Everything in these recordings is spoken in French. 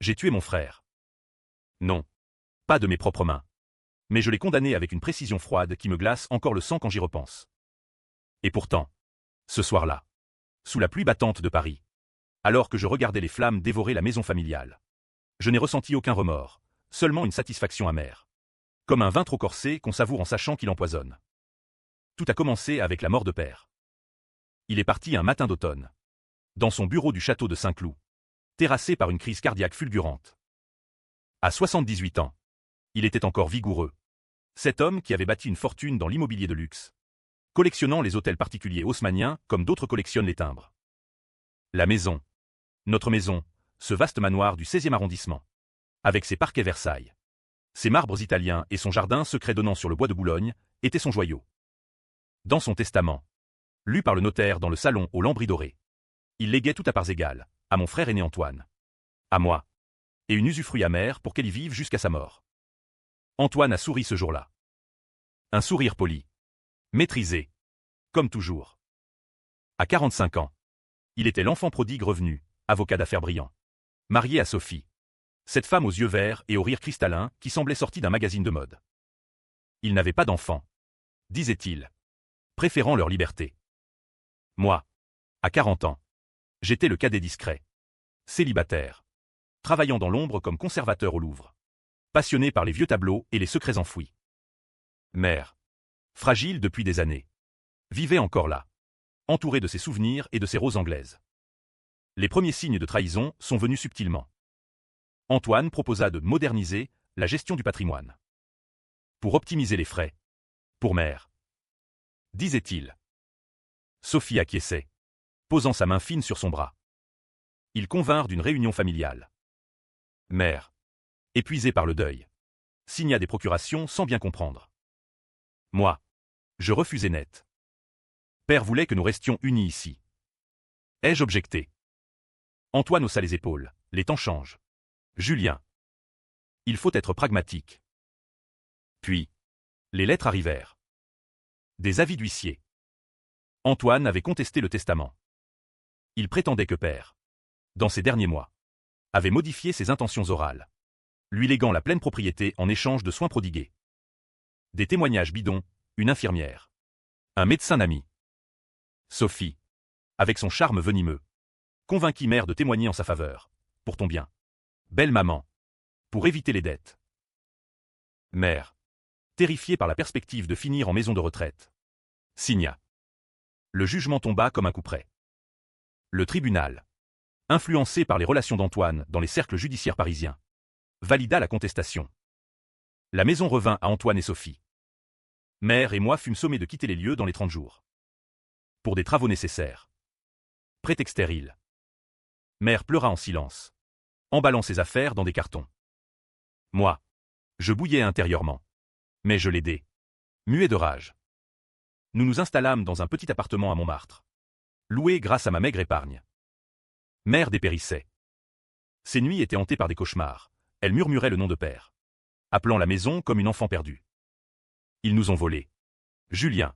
J'ai tué mon frère. Non. Pas de mes propres mains. Mais je l'ai condamné avec une précision froide qui me glace encore le sang quand j'y repense. Et pourtant, ce soir-là, sous la pluie battante de Paris, alors que je regardais les flammes dévorer la maison familiale, je n'ai ressenti aucun remords, seulement une satisfaction amère. Comme un vin trop corsé qu'on savoure en sachant qu'il empoisonne. Tout a commencé avec la mort de père. Il est parti un matin d'automne. Dans son bureau du château de Saint-Cloud, terrassé par une crise cardiaque fulgurante. À 78 ans, il était encore vigoureux. Cet homme qui avait bâti une fortune dans l'immobilier de luxe, collectionnant les hôtels particuliers haussmanniens comme d'autres collectionnent les timbres. La maison, notre maison, ce vaste manoir du 16e arrondissement, avec ses parquets Versailles, ses marbres italiens et son jardin secret donnant sur le bois de Boulogne, était son joyau. Dans son testament, lu par le notaire dans le salon aux lambris dorés, il léguait tout à parts égales, à mon frère aîné Antoine, à moi, et une usufruit amère pour qu'elle y vive jusqu'à sa mort. Antoine a souri ce jour-là. Un sourire poli, maîtrisé, comme toujours. À 45 ans, il était l'enfant prodigue revenu, avocat d'affaires brillant, marié à Sophie, cette femme aux yeux verts et au rire cristallin qui semblait sortie d'un magazine de mode. Il n'avait pas d'enfant, disait-il, préférant leur liberté. Moi, à 40 ans, j'étais le cadet discret, célibataire, travaillant dans l'ombre comme conservateur au Louvre, passionné par les vieux tableaux et les secrets enfouis. Mère, fragile depuis des années, vivait encore là, entourée de ses souvenirs et de ses roses anglaises. Les premiers signes de trahison sont venus subtilement. Antoine proposa de moderniser la gestion du patrimoine. Pour optimiser les frais. Pour mère. Disait-il. Sophie acquiesçait, posant sa main fine sur son bras. Ils convinrent d'une réunion familiale. Mère, épuisée par le deuil, signa des procurations sans bien comprendre. Moi, je refusai net. Père voulait que nous restions unis ici. Ai-je objecté? Antoine haussa les épaules, les temps changent. Julien. Il faut être pragmatique. Puis, les lettres arrivèrent. Des avis d'huissier. Antoine avait contesté le testament. Il prétendait que père, dans ses derniers mois, avait modifié ses intentions orales, lui léguant la pleine propriété en échange de soins prodigués. Des témoignages bidons, une infirmière, un médecin ami. Sophie, avec son charme venimeux, convainquit mère de témoigner en sa faveur, pour ton bien. Belle maman, pour éviter les dettes. Mère, terrifiée par la perspective de finir en maison de retraite, signa. Le jugement tomba comme un couperet. Le tribunal, influencé par les relations d'Antoine dans les cercles judiciaires parisiens, valida la contestation. La maison revint à Antoine et Sophie. Mère et moi fûmes sommés de quitter les lieux dans les 30 jours. Pour des travaux nécessaires. Prétextèrent-ils. Mère pleura en silence, emballant ses affaires dans des cartons. Moi, je bouillais intérieurement. Mais je l'aidai. Muet de rage. Nous nous installâmes dans un petit appartement à Montmartre, loué grâce à ma maigre épargne. Mère dépérissait. Ses nuits étaient hantées par des cauchemars. Elle murmurait le nom de père, appelant la maison comme une enfant perdue. Ils nous ont volés. Julien.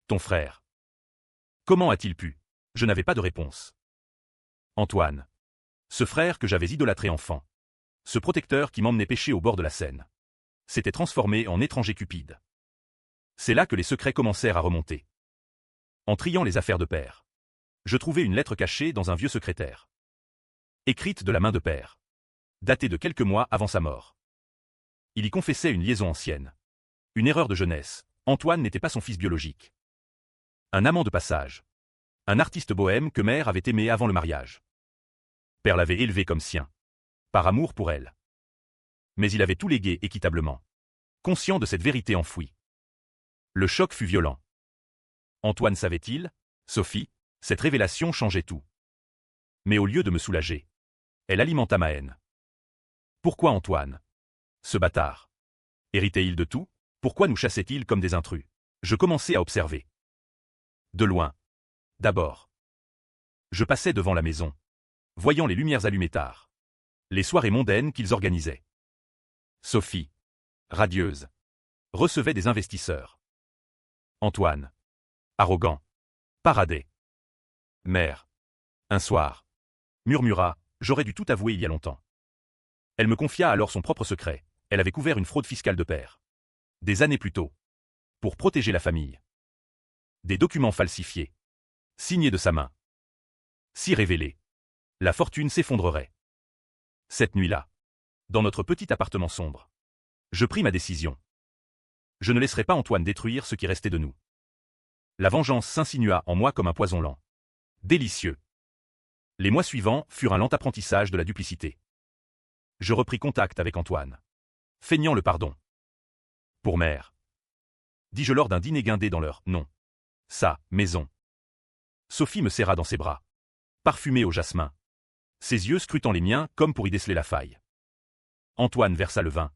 Ton frère. Comment a-t-il pu? Je n'avais pas de réponse. Antoine. Ce frère que j'avais idolâtré enfant. Ce protecteur qui m'emmenait pêcher au bord de la Seine. S'était transformé en étranger cupide. C'est là que les secrets commencèrent à remonter. En triant les affaires de père, je trouvai une lettre cachée dans un vieux secrétaire. Écrite de la main de père. Datée de quelques mois avant sa mort. Il y confessait une liaison ancienne. Une erreur de jeunesse, Antoine n'était pas son fils biologique. Un amant de passage. Un artiste bohème que mère avait aimé avant le mariage. Père l'avait élevé comme sien. Par amour pour elle. Mais il avait tout légué équitablement. Conscient de cette vérité enfouie. Le choc fut violent. Antoine savait-il, Sophie, cette révélation changeait tout. Mais au lieu de me soulager, elle alimenta ma haine. Pourquoi Antoine? Ce bâtard. Héritait-il de tout? Pourquoi nous chassait-il comme des intrus? Je commençai à observer. De loin. D'abord. Je passais devant la maison, voyant les lumières allumées tard. Les soirées mondaines qu'ils organisaient. Sophie, radieuse, recevait des investisseurs. Antoine, arrogant, paradait. Mère, un soir, murmura, j'aurais dû tout avouer il y a longtemps. Elle me confia alors son propre secret. Elle avait couvert une fraude fiscale de père. Des années plus tôt. Pour protéger la famille. Des documents falsifiés. Signés de sa main. Si révélés. La fortune s'effondrerait. Cette nuit-là. Dans notre petit appartement sombre. Je pris ma décision. Je ne laisserai pas Antoine détruire ce qui restait de nous. La vengeance s'insinua en moi comme un poison lent. Délicieux. Les mois suivants furent un lent apprentissage de la duplicité. Je repris contact avec Antoine. Feignant le pardon. Pour mère. Dis-je lors d'un dîner guindé dans leur non. Sa maison. Sophie me serra dans ses bras. Parfumée au jasmin. Ses yeux scrutant les miens comme pour y déceler la faille. Antoine versa le vin.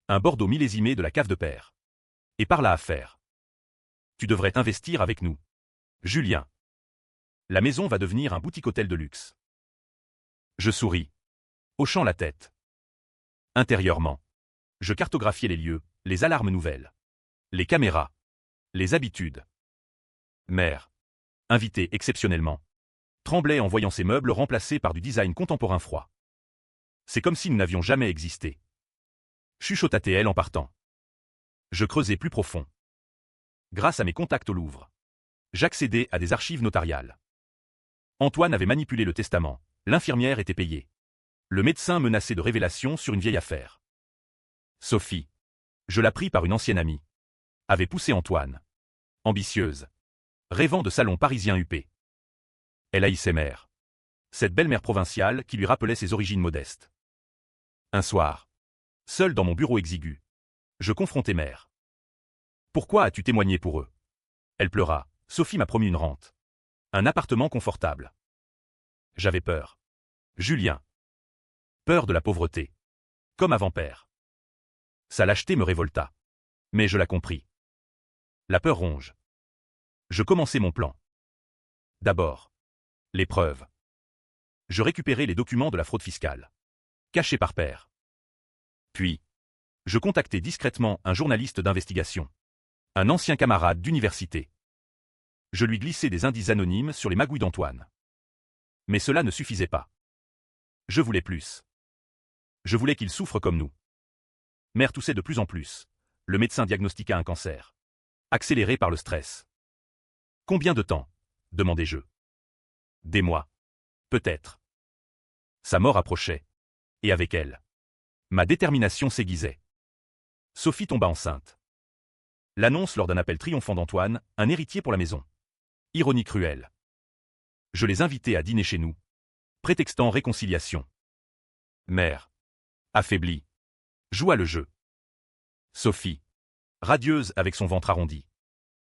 Un Bordeaux millésimé de la cave de père. Et parla à faire. Tu devrais investir avec nous. Julien. La maison va devenir un boutique-hôtel de luxe. Je souris. Hochant la tête. Intérieurement. Je cartographiais les lieux, les alarmes nouvelles. Les caméras. Les habitudes. Mère. Invitée exceptionnellement. Tremblait en voyant ses meubles remplacés par du design contemporain froid. C'est comme si nous n'avions jamais existé. Chuchota-t-elle en partant. Je creusais plus profond. Grâce à mes contacts au Louvre. J'accédais à des archives notariales. Antoine avait manipulé le testament, l'infirmière était payée. Le médecin menaçait de révélation sur une vieille affaire. Sophie. Je la pris par une ancienne amie. Avait poussé Antoine. Ambitieuse. Rêvant de salons parisiens huppés. Elle haïssait mère. Cette belle-mère provinciale qui lui rappelait ses origines modestes. Un soir. Seul dans mon bureau exigu. Je confrontai mère. Pourquoi as-tu témoigné pour eux? Elle pleura. Sophie m'a promis une rente. Un appartement confortable. J'avais peur. Julien. Peur de la pauvreté. Comme avant père. Sa lâcheté me révolta. Mais je la compris. La peur ronge. Je commençai mon plan. D'abord. Les preuves. Je récupérai les documents de la fraude fiscale. Cachés par père. Puis. Je contactai discrètement un journaliste d'investigation. Un ancien camarade d'université. Je lui glissai des indices anonymes sur les magouilles d'Antoine. Mais cela ne suffisait pas. Je voulais plus. Je voulais qu'il souffre comme nous. Mère toussait de plus en plus. Le médecin diagnostiqua un cancer. Accéléré par le stress. Combien de temps? Demandai-je. Des mois. Peut-être. Sa mort approchait. Et avec elle. Ma détermination s'aiguisait. Sophie tomba enceinte. L'annonce lors d'un appel triomphant d'Antoine, un héritier pour la maison. Ironie cruelle. Je les invitai à dîner chez nous. Prétextant réconciliation. Mère. Affaiblie. Joua le jeu. Sophie. Radieuse avec son ventre arrondi.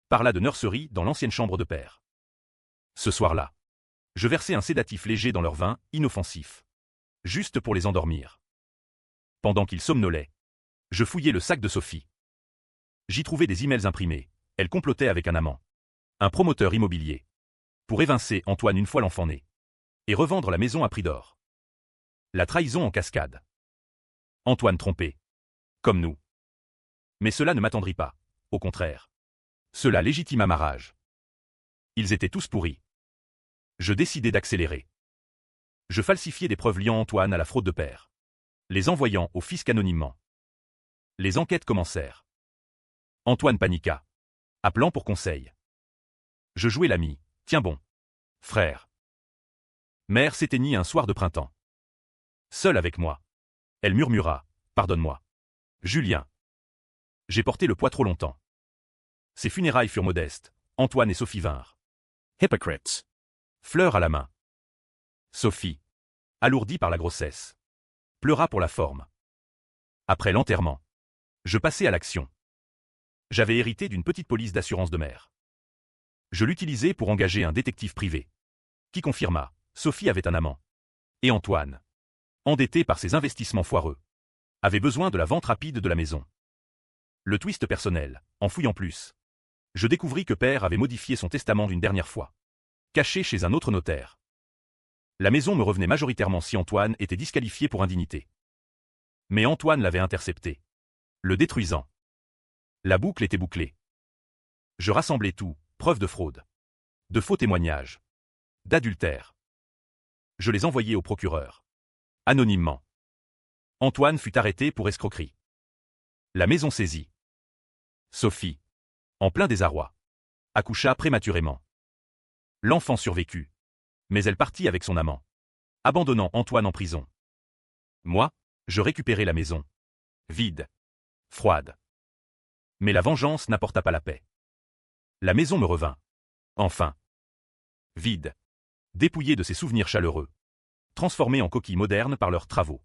Parla de nurserie dans l'ancienne chambre de père. Ce soir-là. Je versai un sédatif léger dans leur vin, inoffensif. Juste pour les endormir. Pendant qu'ils somnolaient. Je fouillai le sac de Sophie. J'y trouvai des emails imprimés. Elle complotait avec un amant. Un promoteur immobilier. Pour évincer Antoine une fois l'enfant né. Et revendre la maison à prix d'or. La trahison en cascade. Antoine trompé. Comme nous. Mais cela ne m'attendrit pas. Au contraire. Cela légitima ma rage. Ils étaient tous pourris. Je décidai d'accélérer. Je falsifiai des preuves liant Antoine à la fraude de père. Les envoyant au fisc anonymement. Les enquêtes commencèrent. Antoine paniqua. Appelant pour conseil. Je jouai l'ami. Tiens bon. Frère. Mère s'éteignit un soir de printemps. Seule avec moi. Elle murmura. Pardonne-moi. Julien. J'ai porté le poids trop longtemps. Ses funérailles furent modestes. Antoine et Sophie vinrent. Hypocrites. Fleur à la main. Sophie. Alourdie par la grossesse. Pleura pour la forme. Après l'enterrement. Je passai à l'action. J'avais hérité d'une petite police d'assurance de mère. Je l'utilisai pour engager un détective privé. Qui confirma, Sophie avait un amant. Et Antoine. Endetté par ses investissements foireux. Avait besoin de la vente rapide de la maison. Le twist personnel, en fouillant plus. Je découvris que père avait modifié son testament d'une dernière fois. Caché chez un autre notaire. La maison me revenait majoritairement si Antoine était disqualifié pour indignité. Mais Antoine l'avait intercepté. Le détruisant. La boucle était bouclée. Je rassemblai tout, preuves de fraude. De faux témoignages. D'adultère. Je les envoyai au procureur. Anonymement. Antoine fut arrêté pour escroquerie. La maison saisie. Sophie, en plein désarroi, accoucha prématurément. L'enfant survécut, mais elle partit avec son amant, abandonnant Antoine en prison. Moi, je récupérai la maison. Vide. Froide. Mais la vengeance n'apporta pas la paix. La maison me revint. Enfin. Vide. Dépouillée de ses souvenirs chaleureux. Transformée en coquille moderne par leurs travaux.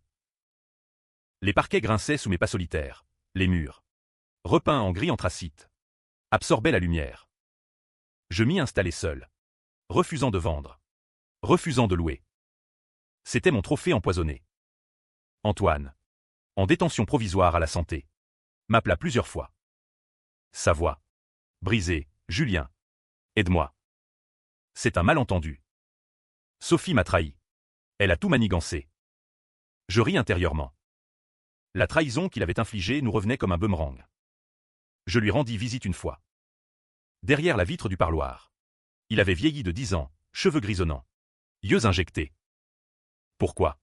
Les parquets grinçaient sous mes pas solitaires. Les murs, repeints en gris anthracite, absorbaient la lumière. Je m'y installai seul, refusant de vendre, refusant de louer. C'était mon trophée empoisonné. Antoine, en détention provisoire à la santé, m'appela plusieurs fois. Sa voix, brisée, Julien, aide-moi. C'est un malentendu. Sophie m'a trahi. Elle a tout manigancé. Je ris intérieurement. La trahison qu'il avait infligée nous revenait comme un boomerang. Je lui rendis visite une fois. Derrière la vitre du parloir. Il avait vieilli de 10 ans, cheveux grisonnants. Yeux injectés. Pourquoi?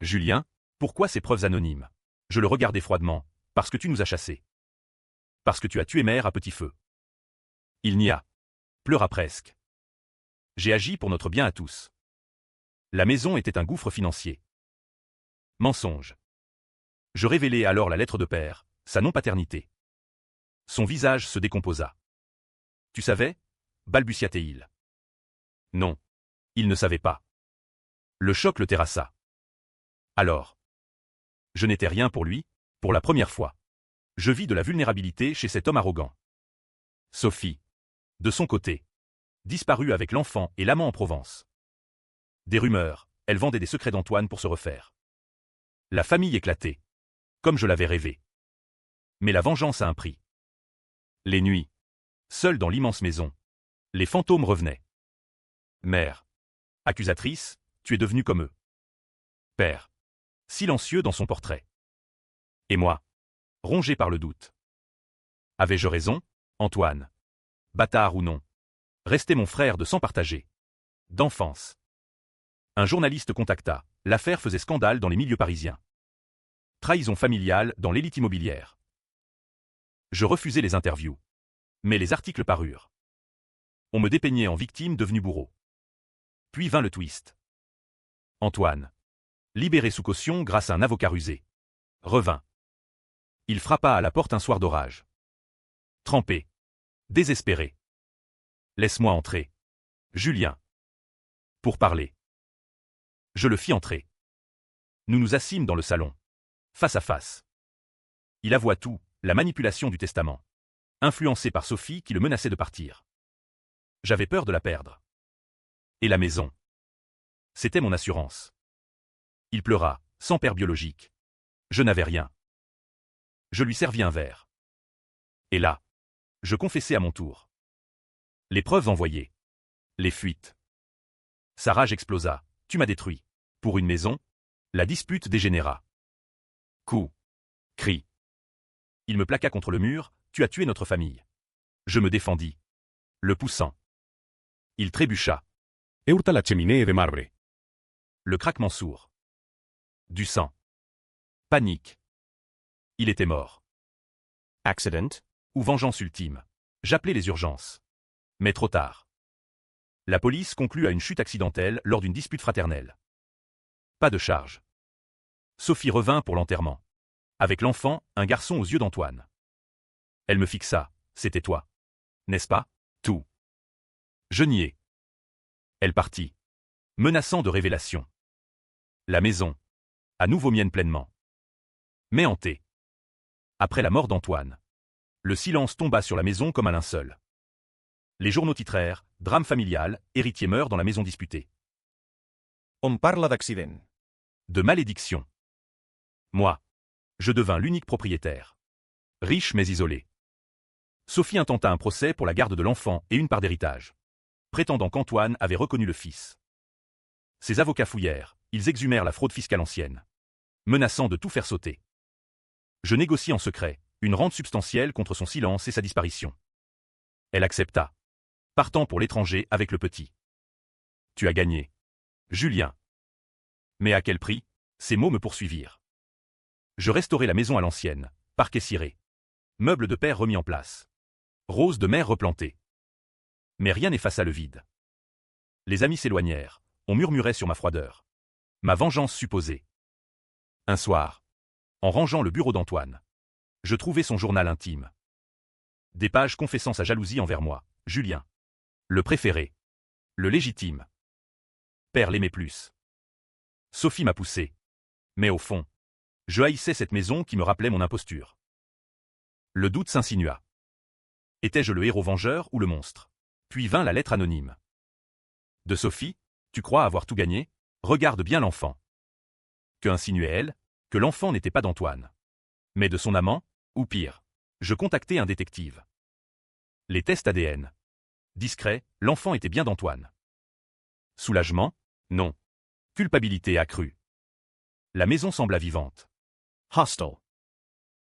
Julien, pourquoi ces preuves anonymes? Je le regardais froidement. Parce que tu nous as chassés. Parce que tu as tué mère à petit feu. Il nia. Pleura presque. J'ai agi pour notre bien à tous. La maison était un gouffre financier. Mensonge. Je révélai alors la lettre de père, sa non-paternité. Son visage se décomposa. Tu savais? Balbutia-t-il. Non. Il ne savait pas. Le choc le terrassa. Alors. Je n'étais rien pour lui, pour la première fois. Je vis de la vulnérabilité chez cet homme arrogant. Sophie, de son côté, disparut avec l'enfant et l'amant en Provence. Des rumeurs, elle vendait des secrets d'Antoine pour se refaire. La famille éclatait. Comme je l'avais rêvé. Mais la vengeance a un prix. Les nuits, seul dans l'immense maison, les fantômes revenaient. Mère, accusatrice, tu es devenue comme eux. Père, silencieux dans son portrait. Et moi, rongé par le doute. Avais-je raison, Antoine? Bâtard ou non, restait mon frère de sang partagé. D'enfance. Un journaliste contacta. L'affaire faisait scandale dans les milieux parisiens. Trahison familiale dans l'élite immobilière. Je refusai les interviews. Mais les articles parurent. On me dépeignait en victime devenue bourreau. Puis vint le twist. Antoine, libéré sous caution grâce à un avocat rusé, revint. Il frappa à la porte un soir d'orage. Trempé. Désespéré. Laisse-moi entrer. Julien. Pour parler. Je le fis entrer. Nous nous assîmes dans le salon. Face à face. Il avoua tout, la manipulation du testament. Influencé par Sophie qui le menaçait de partir. J'avais peur de la perdre. Et la maison. C'était mon assurance. Il pleura, sans père biologique. Je n'avais rien. Je lui servis un verre. Et là, je confessai à mon tour. Les preuves envoyées. Les fuites. Sa rage explosa. Tu m'as détruit. Pour une maison, la dispute dégénéra. Coups. Cris. Il me plaqua contre le mur. Tu as tué notre famille. Je me défendis. Le poussant. Il trébucha. Heurta la cheminée de marbre. Le craquement sourd. Du sang. Panique. Il était mort. Accident. Ou vengeance ultime. J'appelai les urgences. Mais trop tard. La police conclut à une chute accidentelle lors d'une dispute fraternelle. Pas de charge. Sophie revint pour l'enterrement. Avec l'enfant, un garçon aux yeux d'Antoine. Elle me fixa. C'était toi. N'est-ce pas? Tout. Je niai. Elle partit. Menaçant de révélation. La maison. À nouveau mienne pleinement. Mais hantée. Après la mort d'Antoine. Le silence tomba sur la maison comme un linceul. Les journaux titrèrent « Drame familial, héritier meurt dans la maison disputée ». On parla d'accident. De malédiction. Moi. Je devins l'unique propriétaire. Riche mais isolé. Sophie intenta un procès pour la garde de l'enfant et une part d'héritage. Prétendant qu'Antoine avait reconnu le fils. Ses avocats fouillèrent, ils exhumèrent la fraude fiscale ancienne. Menaçant de tout faire sauter. Je négociai en secret, une rente substantielle contre son silence et sa disparition. Elle accepta. Partant pour l'étranger avec le petit. Tu as gagné. Julien. Mais à quel prix? Ces mots me poursuivirent. Je restaurai la maison à l'ancienne, parquet ciré. Meubles de père remis en place. Roses de mère replantées. Mais rien n'effaça le vide. Les amis s'éloignèrent, on murmurait sur ma froideur. Ma vengeance supposée. Un soir, en rangeant le bureau d'Antoine, je trouvai son journal intime. Des pages confessant sa jalousie envers moi, Julien. Le préféré. Le légitime. Père l'aimait plus. Sophie m'a poussé. Mais au fond, je haïssais cette maison qui me rappelait mon imposture. Le doute s'insinua. Étais-je le héros vengeur ou le monstre? Puis vint la lettre anonyme. De Sophie, tu crois avoir tout gagné? Regarde bien l'enfant. Que insinuait elle? Que l'enfant n'était pas d'Antoine. Mais de son amant, ou pire. Je contactai un détective. Les tests ADN. Discret, l'enfant était bien d'Antoine. Soulagement? Non. Culpabilité accrue. La maison sembla vivante. Hostile.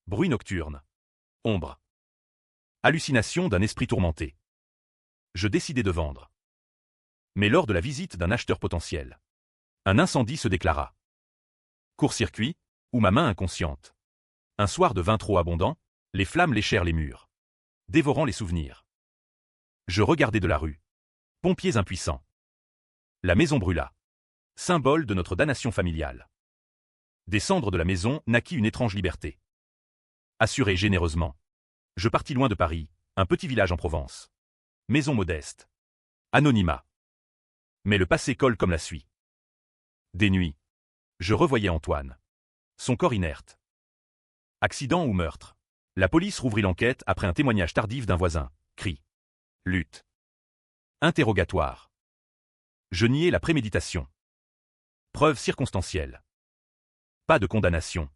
Bruit nocturne. Ombre. Hallucination d'un esprit tourmenté. Je décidai de vendre. Mais lors de la visite d'un acheteur potentiel, un incendie se déclara. Court-circuit, ou ma main inconsciente. Un soir de vin trop abondant, les flammes léchèrent les murs, dévorant les souvenirs. Je regardai de la rue. Pompiers impuissants. La maison brûla. Symbole de notre damnation familiale. Des cendres de la maison naquit une étrange liberté. Assuré généreusement. Je partis loin de Paris, un petit village en Provence. Maison modeste. Anonymat. Mais le passé colle comme la suie. Des nuits. Je revoyais Antoine. Son corps inerte. Accident ou meurtre? La police rouvrit l'enquête après un témoignage tardif d'un voisin. Cri. Lutte. Interrogatoire. Je niai la préméditation. Preuve circonstancielle. Pas de condamnation.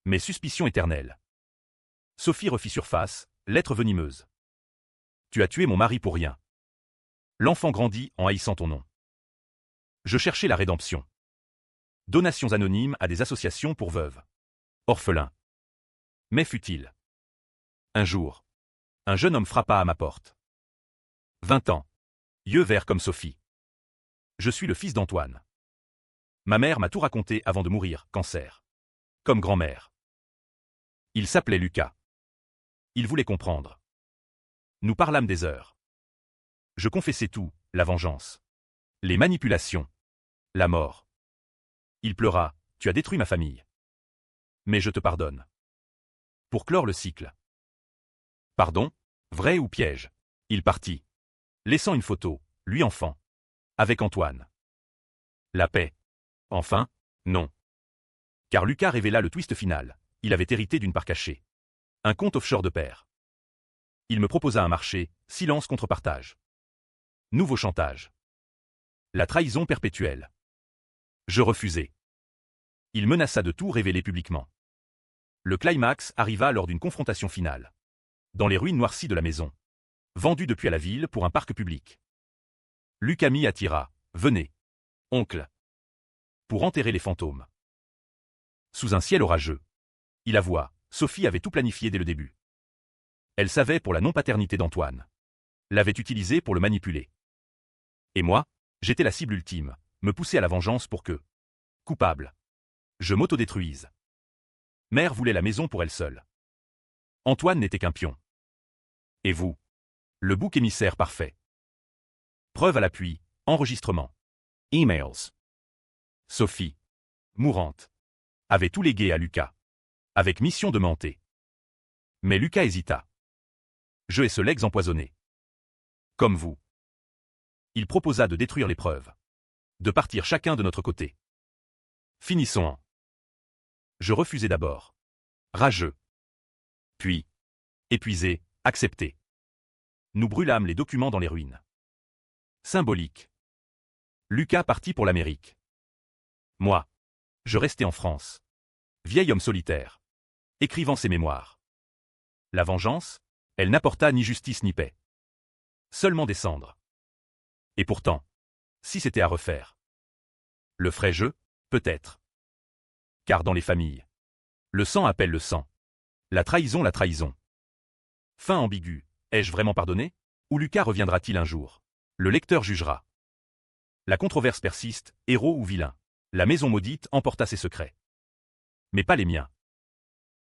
Mais suspicion éternelle. Sophie refit surface, lettre venimeuse. Tu as tué mon mari pour rien. L'enfant grandit en haïssant ton nom. Je cherchais la rédemption. Donations anonymes à des associations pour veuves. Orphelins. Mais fut-il? Un jour, un jeune homme frappa à ma porte. 20 ans. Yeux verts comme Sophie. Je suis le fils d'Antoine. Ma mère m'a tout raconté avant de mourir, cancer. Comme grand-mère. Il s'appelait Lucas. Il voulait comprendre. Nous parlâmes des heures. Je confessai tout, la vengeance. Les manipulations. La mort. Il pleura, tu as détruit ma famille. Mais je te pardonne. Pour clore le cycle. Pardon? Vrai ou piège? Il partit. Laissant une photo, lui enfant. Avec Antoine. La paix. Enfin? Non. Car Lucas révéla le twist final. Il avait hérité d'une part cachée. Un compte offshore de père. Il me proposa un marché, silence contre partage. Nouveau chantage. La trahison perpétuelle. Je refusai. Il menaça de tout révéler publiquement. Le climax arriva lors d'une confrontation finale. Dans les ruines noircies de la maison. Vendue depuis à la ville pour un parc public. Lucas m'y attira. Venez. Oncle. Pour enterrer les fantômes. Sous un ciel orageux. Il avoua, Sophie avait tout planifié dès le début. Elle savait pour la non-paternité d'Antoine. L'avait utilisé pour le manipuler. Et moi, j'étais la cible ultime, me pousser à la vengeance pour que, coupable, je m'autodétruise. Mère voulait la maison pour elle seule. Antoine n'était qu'un pion. Et vous? Le bouc émissaire parfait. Preuve à l'appui, enregistrement. Emails. Sophie, mourante, avait tout légué à Lucas. Avec mission de menter. Mais Lucas hésita. Je et ce legs empoisonné. Comme vous. Il proposa de détruire les preuves. De partir chacun de notre côté. Finissons en. Je refusai d'abord. Rageux. Puis, épuisé, accepté. Nous brûlâmes les documents dans les ruines. Symbolique. Lucas partit pour l'Amérique. Moi, je restai en France. Vieil homme solitaire. Écrivant ses mémoires. La vengeance, elle n'apporta ni justice ni paix. Seulement des cendres. Et pourtant, si c'était à refaire. Le ferais-je? Peut-être. Car dans les familles, le sang appelle le sang. La trahison la trahison. Fin ambiguë, ai-je vraiment pardonné? Ou Lucas reviendra-t-il un jour? Le lecteur jugera. La controverse persiste, héros ou vilain. La maison maudite emporta ses secrets. Mais pas les miens.